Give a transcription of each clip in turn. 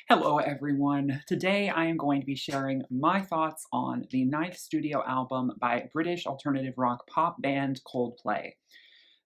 Hello, everyone. Today I am going to be sharing my thoughts on the ninth studio album by British alternative rock pop band Coldplay.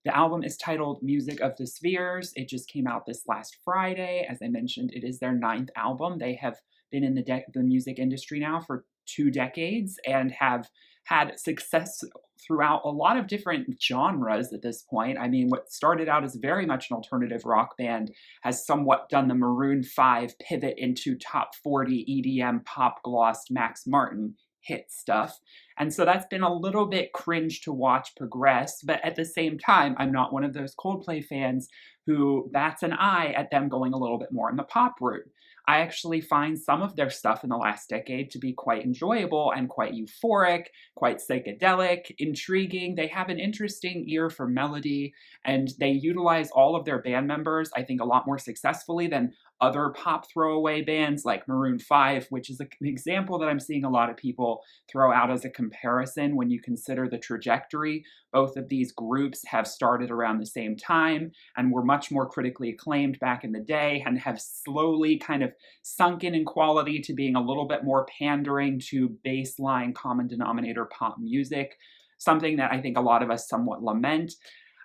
The album is titled Music of the Spheres. It just came out this last Friday. As I mentioned, it is their ninth album. They have been in the music industry now for 2 decades and have had success throughout a lot of different genres at this point. I mean, what started out as very much an alternative rock band has somewhat done the Maroon 5 pivot into top 40 EDM pop glossed Max Martin hit stuff. And so that's been a little bit cringe to watch progress, but at the same time, I'm not one of those Coldplay fans who bats an eye at them going a little bit more in the pop route. I actually find some of their stuff in the last decade to be quite enjoyable and quite euphoric, quite psychedelic, intriguing. They have an interesting ear for melody, and they utilize all of their band members, I think, a lot more successfully than other pop throwaway bands like Maroon 5, which is an example that I'm seeing a lot of people throw out as a comparison when you consider the trajectory. Both of these groups have started around the same time and were much more critically acclaimed back in the day and have slowly kind of sunken in quality to being a little bit more pandering to baseline common denominator pop music, something that I think a lot of us somewhat lament.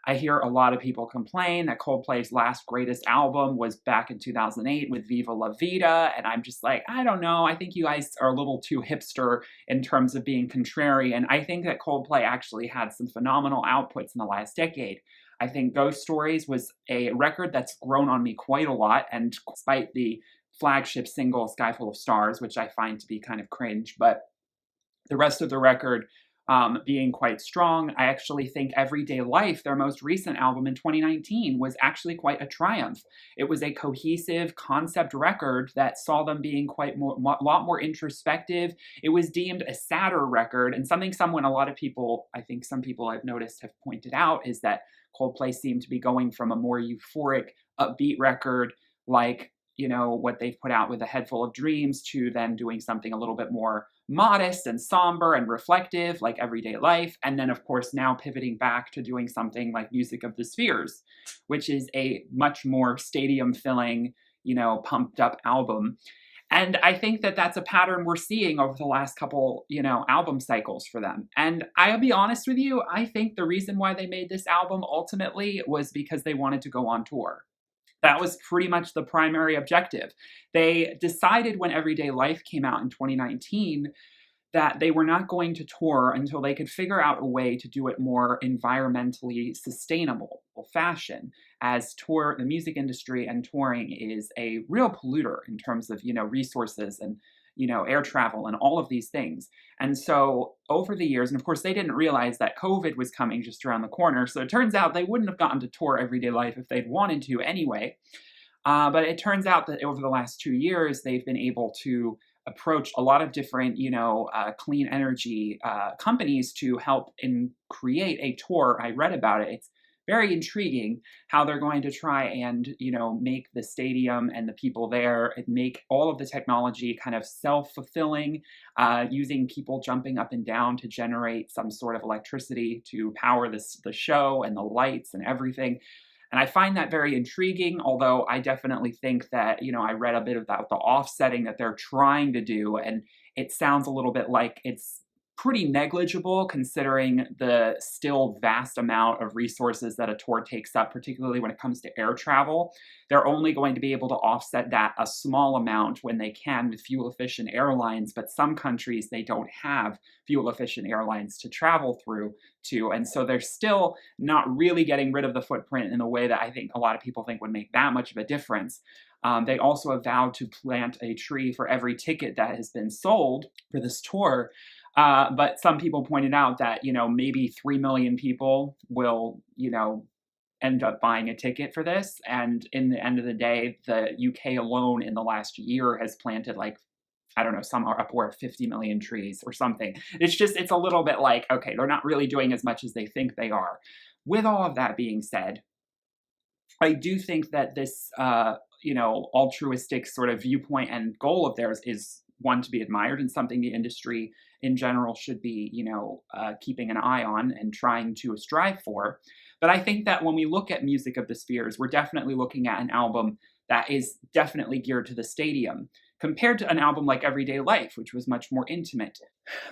I hear a lot of people complain that Coldplay's last greatest album was back in 2008 with Viva La Vida, and I'm just like, I don't know. I think you guys are a little too hipster in terms of being contrarian. I think that Coldplay actually had some phenomenal outputs in the last decade. I think Ghost Stories was a record that's grown on me quite a lot, and despite the flagship single Sky Full of Stars, which I find to be kind of cringe, but the rest of the record being quite strong. I actually think Everyday Life, their most recent album in 2019, was actually quite a triumph. It was a cohesive concept record that saw them being quite a lot more introspective. It was deemed a sadder record, and a lot of people, I think some people I've noticed have pointed out, is that Coldplay seemed to be going from a more euphoric, upbeat record like what they've put out with A Head Full of Dreams to then doing something a little bit more modest and somber and reflective like Everyday Life, and then of course now pivoting back to doing something like Music of the Spheres, which is a much more stadium filling, pumped up album. And I think that that's a pattern we're seeing over the last couple, album cycles for them. And I'll be honest with you, I think the reason why they made this album ultimately was because they wanted to go on tour. That was pretty much the primary objective. They decided when Everyday Life came out in 2019 that they were not going to tour until they could figure out a way to do it more environmentally sustainable fashion, as the music industry and touring is a real polluter in terms of, resources and, air travel and all of these things. And so over the years, and of course they didn't realize that COVID was coming just around the corner. So it turns out they wouldn't have gotten to tour Everyday Life if they'd wanted to anyway. But it turns out that over the last 2 years, they've been able to approach a lot of different, clean energy companies to help create a tour. I read about it. It's very intriguing how they're going to try and, make the stadium and the people there and make all of the technology kind of self-fulfilling, using people jumping up and down to generate some sort of electricity to power the show and the lights and everything. And I find that very intriguing, although I definitely think that, I read a bit about the offsetting that they're trying to do, and it sounds a little bit like it's pretty negligible considering the still vast amount of resources that a tour takes up, particularly when it comes to air travel. They're only going to be able to offset that a small amount when they can with fuel-efficient airlines, but some countries, they don't have fuel-efficient airlines to travel through to, and so they're still not really getting rid of the footprint in a way that I think a lot of people think would make that much of a difference. They also have vowed to plant a tree for every ticket that has been sold for this tour. But some people pointed out that, maybe 3 million people will, end up buying a ticket for this. And in the end of the day, the UK alone in the last year has planted I don't know, some are upward of 50 million trees or something. It's a little bit like, okay, they're not really doing as much as they think they are. With all of that being said, I do think that this, altruistic sort of viewpoint and goal of theirs is one to be admired and something the industry in general should be, keeping an eye on and trying to strive for. But I think that when we look at Music of the Spheres, we're definitely looking at an album that is definitely geared to the stadium, compared to an album like Everyday Life, which was much more intimate.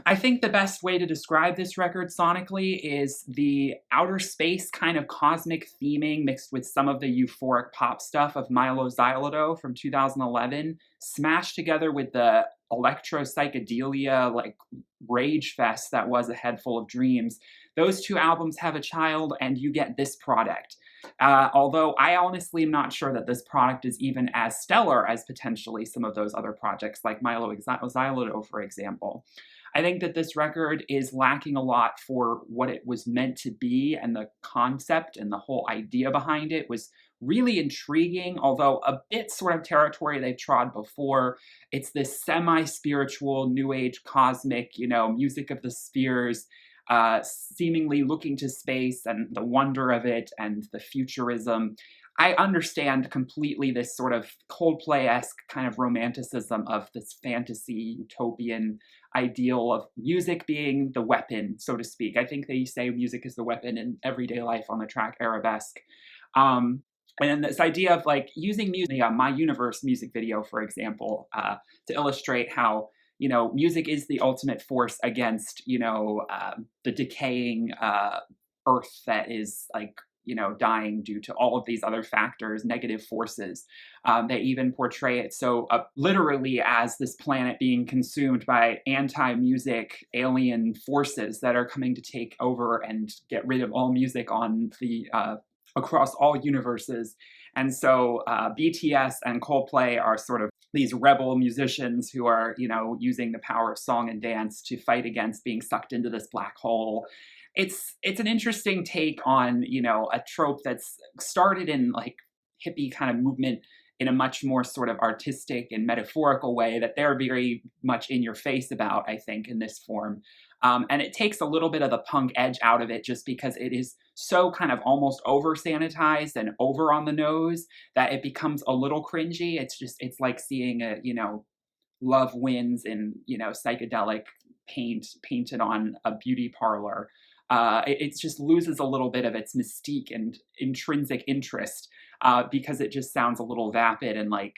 I think the best way to describe this record sonically is the outer space kind of cosmic theming mixed with some of the euphoric pop stuff of Milo Xyloto from 2011, smashed together with the electro psychedelia, like rage fest that was A Head Full of Dreams. Those two albums have a child, and you get this product. Although I honestly am not sure that this product is even as stellar as potentially some of those other projects, like Milo Xyloto, for example. I think that this record is lacking a lot for what it was meant to be, and the concept and the whole idea behind it was really intriguing, although a bit sort of territory they've trod before. It's this semi-spiritual, new age, cosmic, music of the spheres, seemingly looking to space and the wonder of it and the futurism. I understand completely this sort of Coldplay-esque kind of romanticism of this fantasy utopian ideal of music being the weapon, so to speak. I think they say music is the weapon in Everyday Life on the track Arabesque. And this idea of like using music, My Universe music video, for example, to illustrate how music is the ultimate force against, the decaying earth that is like, dying due to all of these other factors, negative forces. They even portray it so literally as this planet being consumed by anti-music alien forces that are coming to take over and get rid of all music on the across all universes. And so BTS and Coldplay are sort of these rebel musicians who are, using the power of song and dance to fight against being sucked into this black hole. It's an interesting take on, a trope that's started in like hippie kind of movement in a much more sort of artistic and metaphorical way that they're very much in your face about, I think, in this form. And it takes a little bit of the punk edge out of it just because it is so kind of almost over sanitized and over on the nose that it becomes a little cringy. It's like seeing a, Love Wins in, psychedelic paint painted on a beauty parlor. It just loses a little bit of its mystique and intrinsic interest because it just sounds a little vapid and like,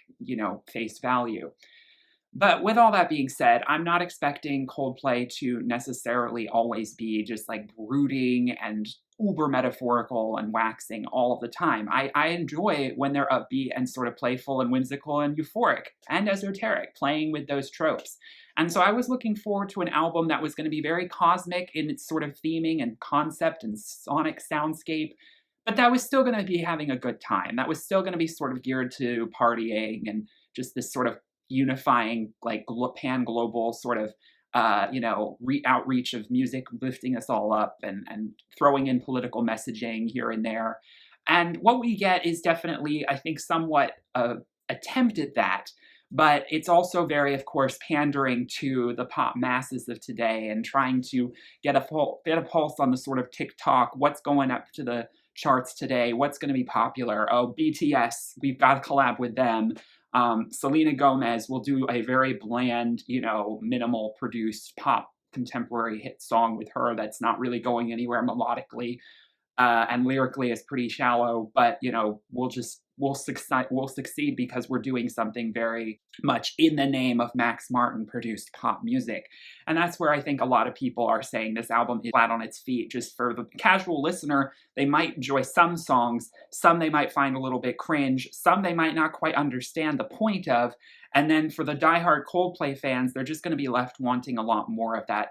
face value. But with all that being said, I'm not expecting Coldplay to necessarily always be just like brooding and uber metaphorical and waxing all of the time. I enjoy when they're upbeat and sort of playful and whimsical and euphoric and esoteric, playing with those tropes. And so I was looking forward to an album that was going to be very cosmic in its sort of theming and concept and sonic soundscape, but that was still going to be having a good time. That was still going to be sort of geared to partying and just this sort of unifying, like pan-global sort of, outreach of music, lifting us all up and throwing in political messaging here and there. And what we get is definitely, I think, somewhat attempt at that. But it's also very, of course, pandering to the pop masses of today and trying to get a pulse on the sort of TikTok, what's going up to the charts today, what's going to be popular. Oh, BTS, we've got to collab with them. Selena Gomez will do a very bland, minimal produced pop contemporary hit song with her that's not really going anywhere melodically. And lyrically is pretty shallow, but we'll succeed because we're doing something very much in the name of Max Martin produced pop music. And that's where I think a lot of people are saying this album is flat on its feet. Just for the casual listener, they might enjoy some songs, some they might find a little bit cringe, some they might not quite understand the point of, and then for the diehard Coldplay fans, they're just going to be left wanting a lot more of that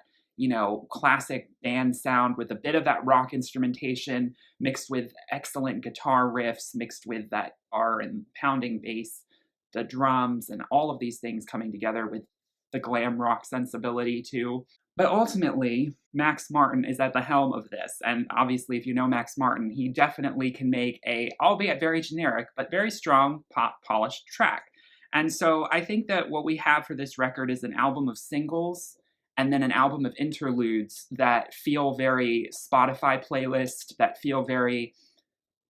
classic band sound with a bit of that rock instrumentation mixed with excellent guitar riffs, mixed with that R and pounding bass, the drums, and all of these things coming together with the glam rock sensibility too. But ultimately, Max Martin is at the helm of this. And obviously, if you know Max Martin, he definitely can make a, albeit very generic, but very strong pop polished track. And so I think that what we have for this record is an album of singles and then an album of interludes that feel very Spotify playlist, that feel very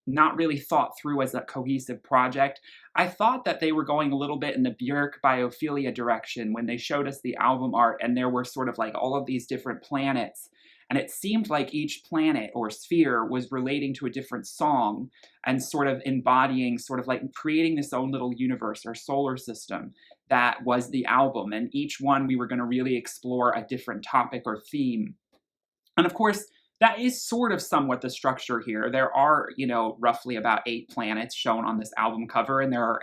not really thought through as a cohesive project. I thought that they were going a little bit in the Björk Biophilia direction when they showed us the album art and there were sort of like all of these different planets And it seemed like each planet or sphere was relating to a different song and sort of embodying, sort of like creating this own little universe or solar system that was the album. And each one we were going to really explore a different topic or theme. And of course, that is sort of somewhat the structure here. There are, roughly about 8 planets shown on this album cover, and there are,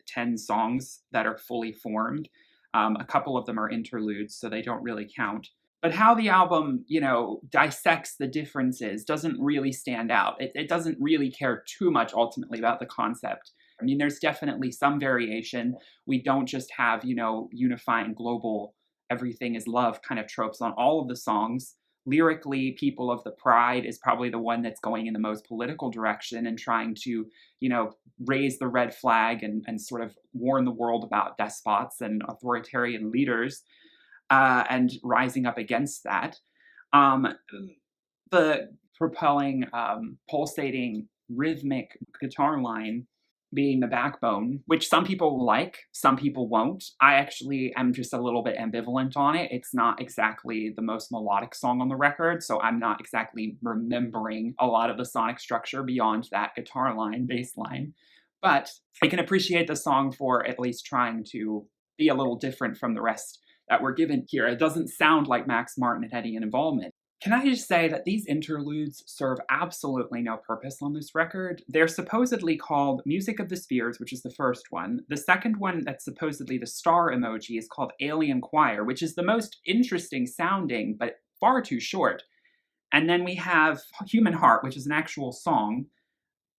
10 songs that are fully formed. A couple of them are interludes, so they don't really count. But how the album, dissects the differences doesn't really stand out. It doesn't really care too much ultimately about the concept. I mean, there's definitely some variation. We don't just have, unifying global everything is love kind of tropes on all of the songs. Lyrically, People of the Pride is probably the one that's going in the most political direction and trying to, raise the red flag and sort of warn the world about despots and authoritarian leaders, and rising up against that. The propelling, pulsating, rhythmic guitar line being the backbone, which some people like, some people won't. I actually am just a little bit ambivalent on it. It's not exactly the most melodic song on the record, so I'm not exactly remembering a lot of the sonic structure beyond that guitar line, bass line. But I can appreciate the song for at least trying to be a little different from the rest that we're given here. It doesn't sound like Max Martin had any involvement. Can I just say that these interludes serve absolutely no purpose on this record? They're supposedly called Music of the Spheres, which is the first one. The second one that's supposedly the star emoji is called Alien Choir, which is the most interesting sounding, but far too short. And then we have Human Heart, which is an actual song.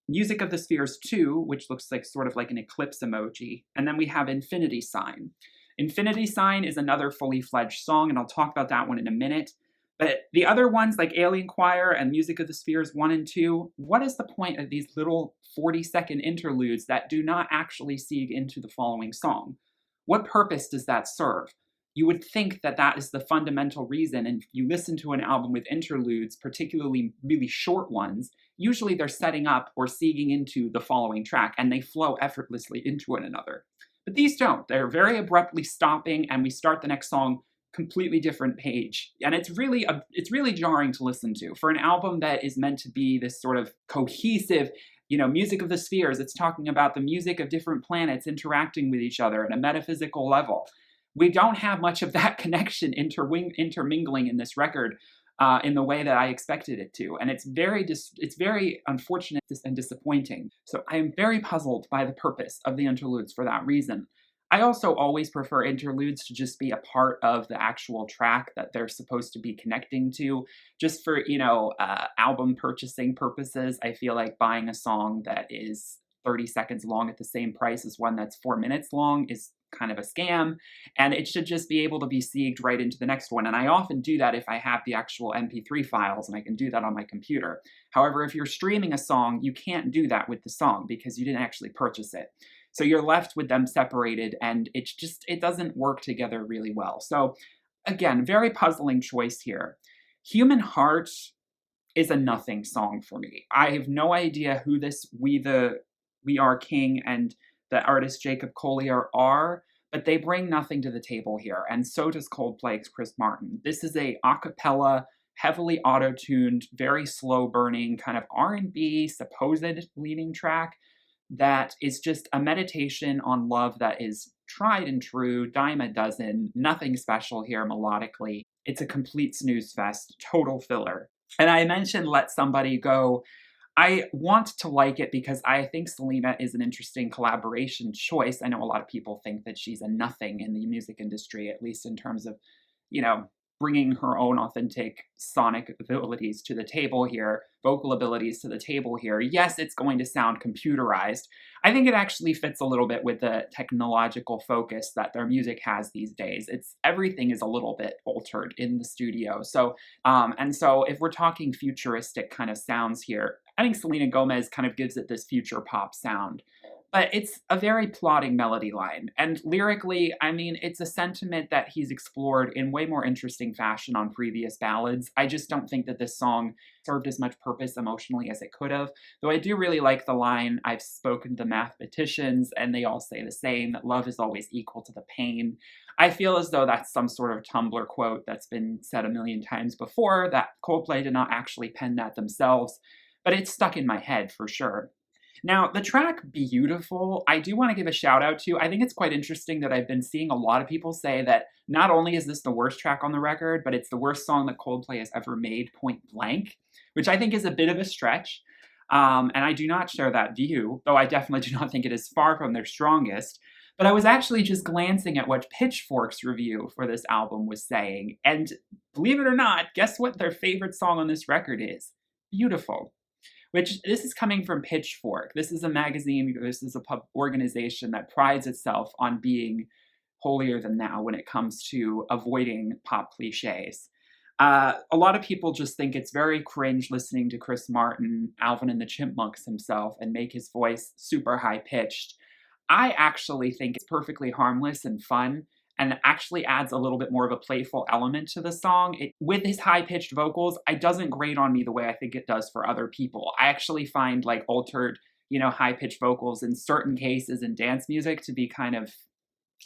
Music of the Spheres 2, which looks like sort of like an eclipse emoji. And then we have Infinity Sign. Infinity Sign is another fully fledged song, and I'll talk about that one in a minute. But the other ones, like Alien Choir and Music of the Spheres 1 and 2, what is the point of these little 40-second interludes that do not actually seed into the following song? What purpose does that serve? You would think that that is the fundamental reason, and if you listen to an album with interludes, particularly really short ones, usually they're setting up or seeding into the following track, and they flow effortlessly into one another. But these don't. They're very abruptly stopping, and we start the next song completely different page. And it's really jarring to listen to. For an album that is meant to be this sort of cohesive, Music of the Spheres, it's talking about the music of different planets interacting with each other at a metaphysical level. We don't have much of that connection intermingling in this record in the way that I expected it to. And it's very unfortunate and disappointing. So I am very puzzled by the purpose of the interludes for that reason. I also always prefer interludes to just be a part of the actual track that they're supposed to be connecting to. Just for, album purchasing purposes, I feel like buying a song that is 30 seconds long at the same price as one that's 4 minutes long is kind of a scam, and it should just be able to be segged right into the next one. And I often do that if I have the actual MP3 files, and I can do that on my computer. However, if you're streaming a song, you can't do that with the song because you didn't actually purchase it. So you're left with them separated, and it doesn't work together really well. So again, very puzzling choice here. Human Heart is a nothing song for me. I have no idea who this We Are King and the artist Jacob Collier are, but they bring nothing to the table here, and so does Coldplay's Chris Martin. This is a cappella, heavily auto-tuned, very slow-burning kind of R&B supposed leading track that is just a meditation on love that is tried and true, dime a dozen, nothing special here melodically. It's a complete snooze fest, total filler. And I mentioned Let Somebody Go. I want to like it because I think Selena is an interesting collaboration choice. I know a lot of people think that she's a nothing in the music industry, at least in terms of, bringing her own authentic sonic abilities to the table here, vocal abilities to the table here. Yes, it's going to sound computerized. I think it actually fits a little bit with the technological focus that their music has these days. Everything is a little bit altered in the studio. So if we're talking futuristic kind of sounds here, I think Selena Gomez kind of gives it this future pop sound. But it's a very plodding melody line. And lyrically, I mean, it's a sentiment that he's explored in way more interesting fashion on previous ballads. I just don't think that this song served as much purpose emotionally as it could have. Though I do really like the line, I've spoken to mathematicians, and they all say the same, that love is always equal to the pain. I feel as though that's some sort of Tumblr quote that's been said a million times before, that Coldplay did not actually pen that themselves, but it's stuck in my head for sure. Now, the track Beautiful, I do want to give a shout out to. I think it's quite interesting that I've been seeing a lot of people say that not only is this the worst track on the record, but it's the worst song that Coldplay has ever made, point blank, which I think is a bit of a stretch. And I do not share that view, though I definitely do not think it is far from their strongest. But I was actually just glancing at what Pitchfork's review for this album was saying, and believe it or not, guess what their favorite song on this record is? Beautiful. Which, this is coming from Pitchfork. This is a magazine, this is a organization that prides itself on being holier than thou when it comes to avoiding pop cliches. A lot of people just think it's very cringe listening to Chris Martin, Alvin and the Chipmunks himself, and make his voice super high-pitched. I actually think it's perfectly harmless and fun, and actually adds a little bit more of a playful element to the song. With his high-pitched vocals, it doesn't grate on me the way I think it does for other people. I actually find like altered, high-pitched vocals in certain cases in dance music to be kind of,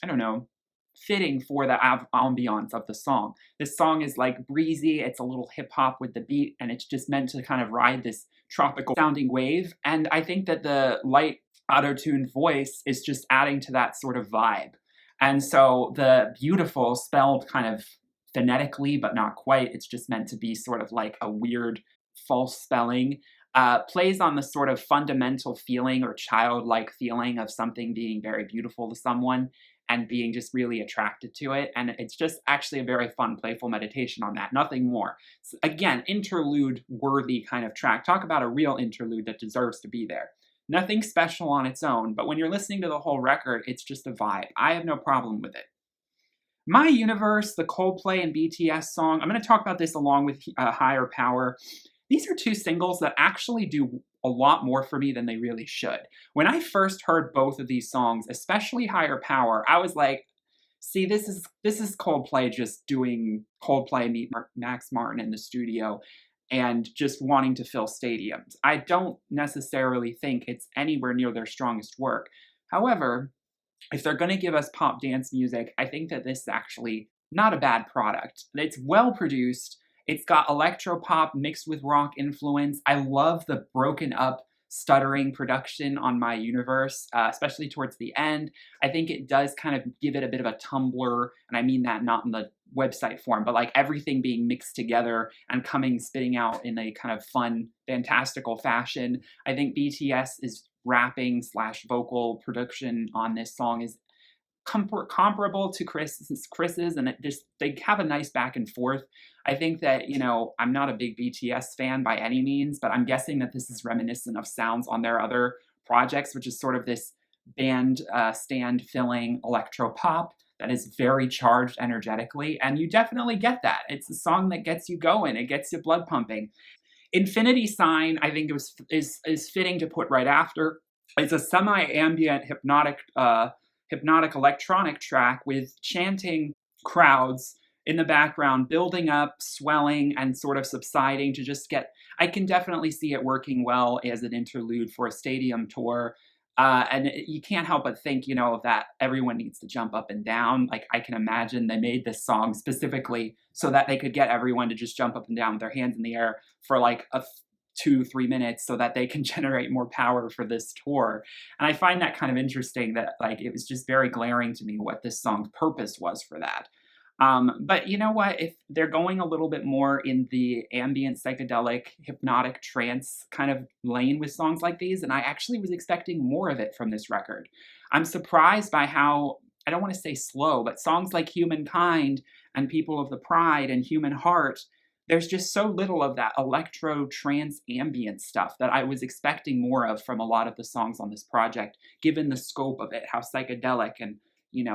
I don't know, fitting for the ambiance of the song. This song is like breezy, it's a little hip-hop with the beat, and it's just meant to kind of ride this tropical sounding wave. And I think that the light auto-tuned voice is just adding to that sort of vibe. And so the beautiful, spelled kind of phonetically, but not quite, it's just meant to be sort of like a weird false spelling, plays on the sort of fundamental feeling or childlike feeling of something being very beautiful to someone and being just really attracted to it. And it's just actually a very fun, playful meditation on that, nothing more. So again, interlude-worthy kind of track. Talk about a real interlude that deserves to be there. Nothing special on its own, but when you're listening to the whole record, it's just a vibe. I have no problem with it. My Universe, the Coldplay and BTS song, I'm going to talk about this along with Higher Power. These are two singles that actually do a lot more for me than they really should. When I first heard both of these songs, especially Higher Power, I was like, see, this is Coldplay just doing Coldplay meet Max Martin in the studio and just wanting to fill stadiums. I don't necessarily think it's anywhere near their strongest work. However, if they're going to give us pop dance music, I think that this is actually not a bad product. It's well produced. It's got electro pop mixed with rock influence. I love the broken up stuttering production on My Universe, especially towards the end. I think it does kind of give it a bit of a Tumblr, and I mean that not in the website form, but like everything being mixed together and spitting out in a kind of fun, fantastical fashion. I think BTS rapping / vocal production on this song is comparable to Chris's, and they have a nice back and forth. I think that, I'm not a big BTS fan by any means, but I'm guessing that this is reminiscent of sounds on their other projects, which is sort of this band stand filling electro pop that is very charged energetically, and you definitely get that. It's a song that gets you going, it gets your blood pumping. Infinity Sign, I think is fitting to put right after. It's a semi-ambient hypnotic electronic track with chanting crowds in the background, building up, swelling, and sort of subsiding to just I can definitely see it working well as an interlude for a stadium tour. And you can't help but think, that everyone needs to jump up and down. Like, I can imagine they made this song specifically so that they could get everyone to just jump up and down with their hands in the air for like 2-3 minutes so that they can generate more power for this tour. And I find that kind of interesting that it was just very glaring to me what this song's purpose was for that. But you know what, if they're going a little bit more in the ambient, psychedelic, hypnotic trance kind of lane with songs like these, and I actually was expecting more of it from this record. I'm surprised by how, I don't want to say slow, but songs like Humankind and People of the Pride and Human Heart, there's just so little of that electro trance ambient stuff that I was expecting more of from a lot of the songs on this project, given the scope of it, how psychedelic and,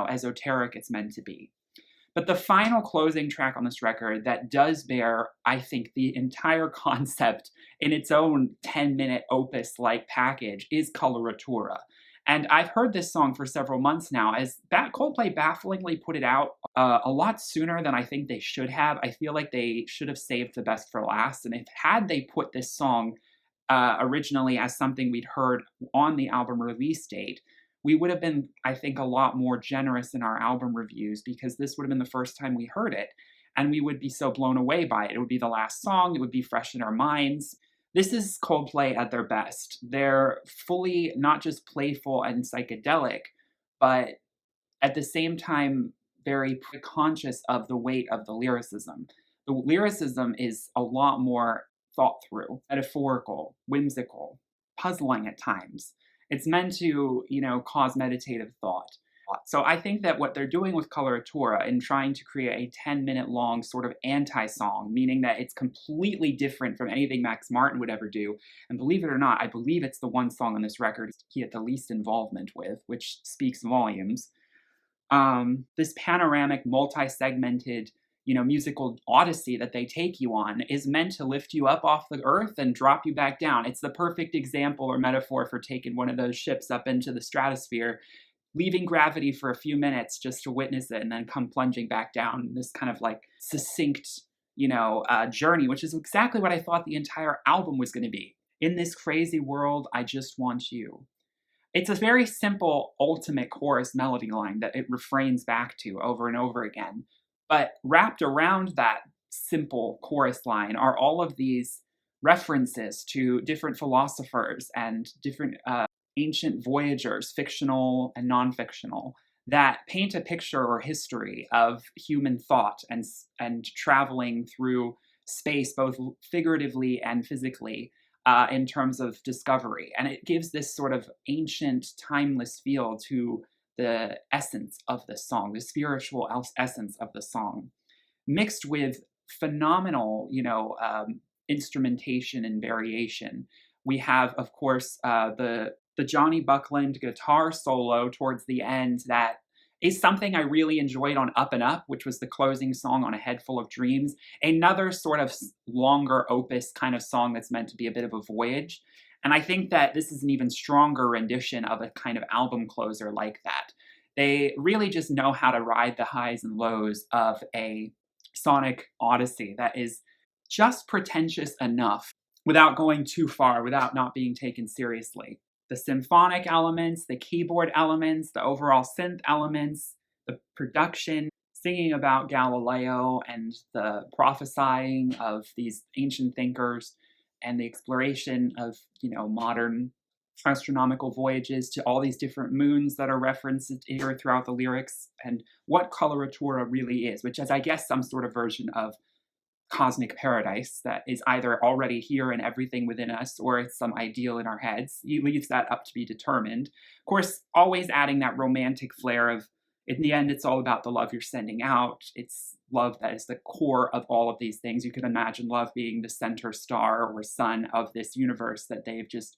esoteric it's meant to be. But the final closing track on this record that does bear, I think, the entire concept in its own 10-minute opus-like package is Coloratura. And I've heard this song for several months now, as Coldplay bafflingly put it out a lot sooner than I think they should have. I feel like they should have saved the best for last. And if had they put this song originally as something we'd heard on the album release date, we would have been, I think, a lot more generous in our album reviews, because this would have been the first time we heard it. And we would be so blown away by it. It would be the last song, it would be fresh in our minds. This is Coldplay at their best. They're fully not just playful and psychedelic, but at the same time, very conscious of the weight of the lyricism. The lyricism is a lot more thought through, metaphorical, whimsical, puzzling at times. It's meant to, cause meditative thought. So I think that what they're doing with Coloratura in trying to create a 10-minute long sort of anti-song, meaning that it's completely different from anything Max Martin would ever do, and believe it or not, I believe it's the one song on this record he had the least involvement with, which speaks volumes. This panoramic, multi-segmented, musical odyssey that they take you on is meant to lift you up off the earth and drop you back down. It's the perfect example or metaphor for taking one of those ships up into the stratosphere, leaving gravity for a few minutes just to witness it, and then come plunging back down. This kind of like succinct, journey, which is exactly what I thought the entire album was going to be. In this crazy world, I just want you. It's a very simple, ultimate chorus melody line that it refrains back to over and over again. But wrapped around that simple chorus line are all of these references to different philosophers and different ancient voyagers, fictional and non-fictional, that paint a picture or history of human thought and traveling through space, both figuratively and physically, in terms of discovery. And it gives this sort of ancient, timeless feel to the essence of the song, the spiritual essence of the song, mixed with phenomenal, instrumentation and variation. We have, of course, the Johnny Buckland guitar solo towards the end that is something I really enjoyed on Up and Up, which was the closing song on A Head Full of Dreams. Another sort of longer opus kind of song that's meant to be a bit of a voyage. And I think that this is an even stronger rendition of a kind of album closer like that. They really just know how to ride the highs and lows of a sonic odyssey that is just pretentious enough without going too far, without not being taken seriously. The symphonic elements, the keyboard elements, the overall synth elements, the production, singing about Galileo and the prophesying of these ancient thinkers, and the exploration of, modern astronomical voyages to all these different moons that are referenced here throughout the lyrics, and what Coloratura really is, which is, I guess, some sort of version of cosmic paradise that is either already here in everything within us, or it's some ideal in our heads. He leaves that up to be determined. Of course, always adding that romantic flair of, in the end, it's all about the love you're sending out. It's love that is the core of all of these things. You could imagine love being the center star or sun of this universe that they've just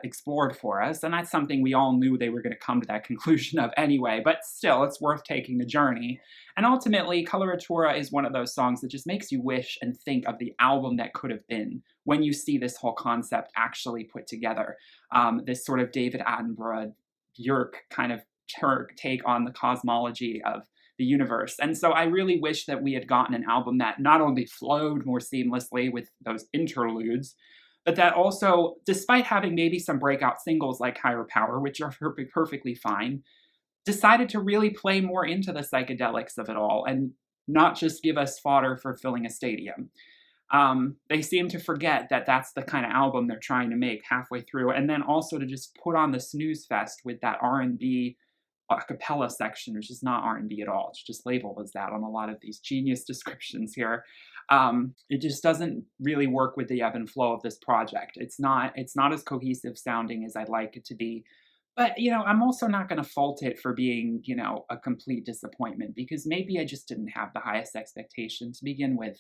explored for us. And that's something we all knew they were going to come to that conclusion of anyway, but still, it's worth taking the journey. And ultimately, Coloratura is one of those songs that just makes you wish and think of the album that could have been when you see this whole concept actually put together. This sort of David Attenborough, Björk kind of take on the cosmology of the universe. And so I really wish that we had gotten an album that not only flowed more seamlessly with those interludes, but that also, despite having maybe some breakout singles like Higher Power, which are perfectly fine, decided to really play more into the psychedelics of it all and not just give us fodder for filling a stadium. They seem to forget that that's the kind of album they're trying to make halfway through, and then also to just put on the snooze fest with that R&B a cappella section, which is not R&B at all. It's just labeled as that on a lot of these genius descriptions here. It just doesn't really work with the ebb and flow of this project. It's not as cohesive sounding as I'd like it to be. But, I'm also not going to fault it for being, a complete disappointment, because maybe I just didn't have the highest expectation to begin with.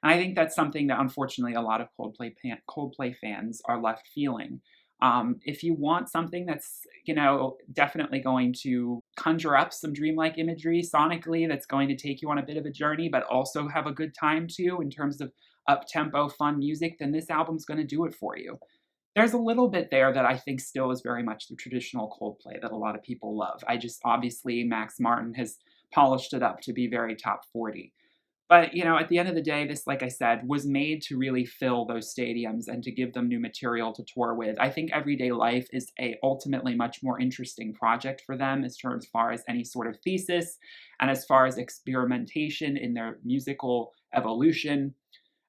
And I think that's something that, unfortunately, a lot of Coldplay fans are left feeling. If you want something that's, definitely going to conjure up some dreamlike imagery sonically, that's going to take you on a bit of a journey, but also have a good time too in terms of up-tempo, fun music, then this album's going to do it for you. There's a little bit there that I think still is very much the traditional Coldplay that a lot of people love. I just obviously Max Martin has polished it up to be very top 40. But, at the end of the day, this, like I said, was made to really fill those stadiums and to give them new material to tour with. I think Everyday Life is a ultimately much more interesting project for them as far as any sort of thesis and as far as experimentation in their musical evolution.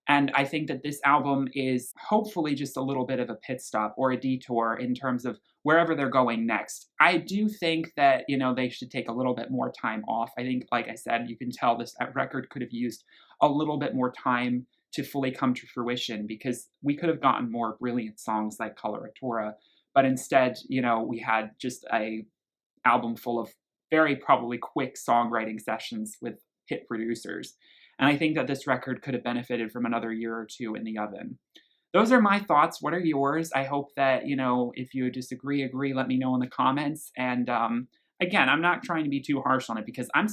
And I think that this album is hopefully just a little bit of a pit stop or a detour in terms of wherever they're going next. I do think that, they should take a little bit more time off. I think, like I said, you can tell this record could have used a little bit more time to fully come to fruition because we could have gotten more brilliant songs like Coloratura. But instead, we had just a album full of very probably quick songwriting sessions with hit producers. And I think that this record could have benefited from another year or two in the oven. Those are my thoughts. What are yours? I hope that, if you disagree, agree, let me know in the comments. And again, I'm not trying to be too harsh on it because I'm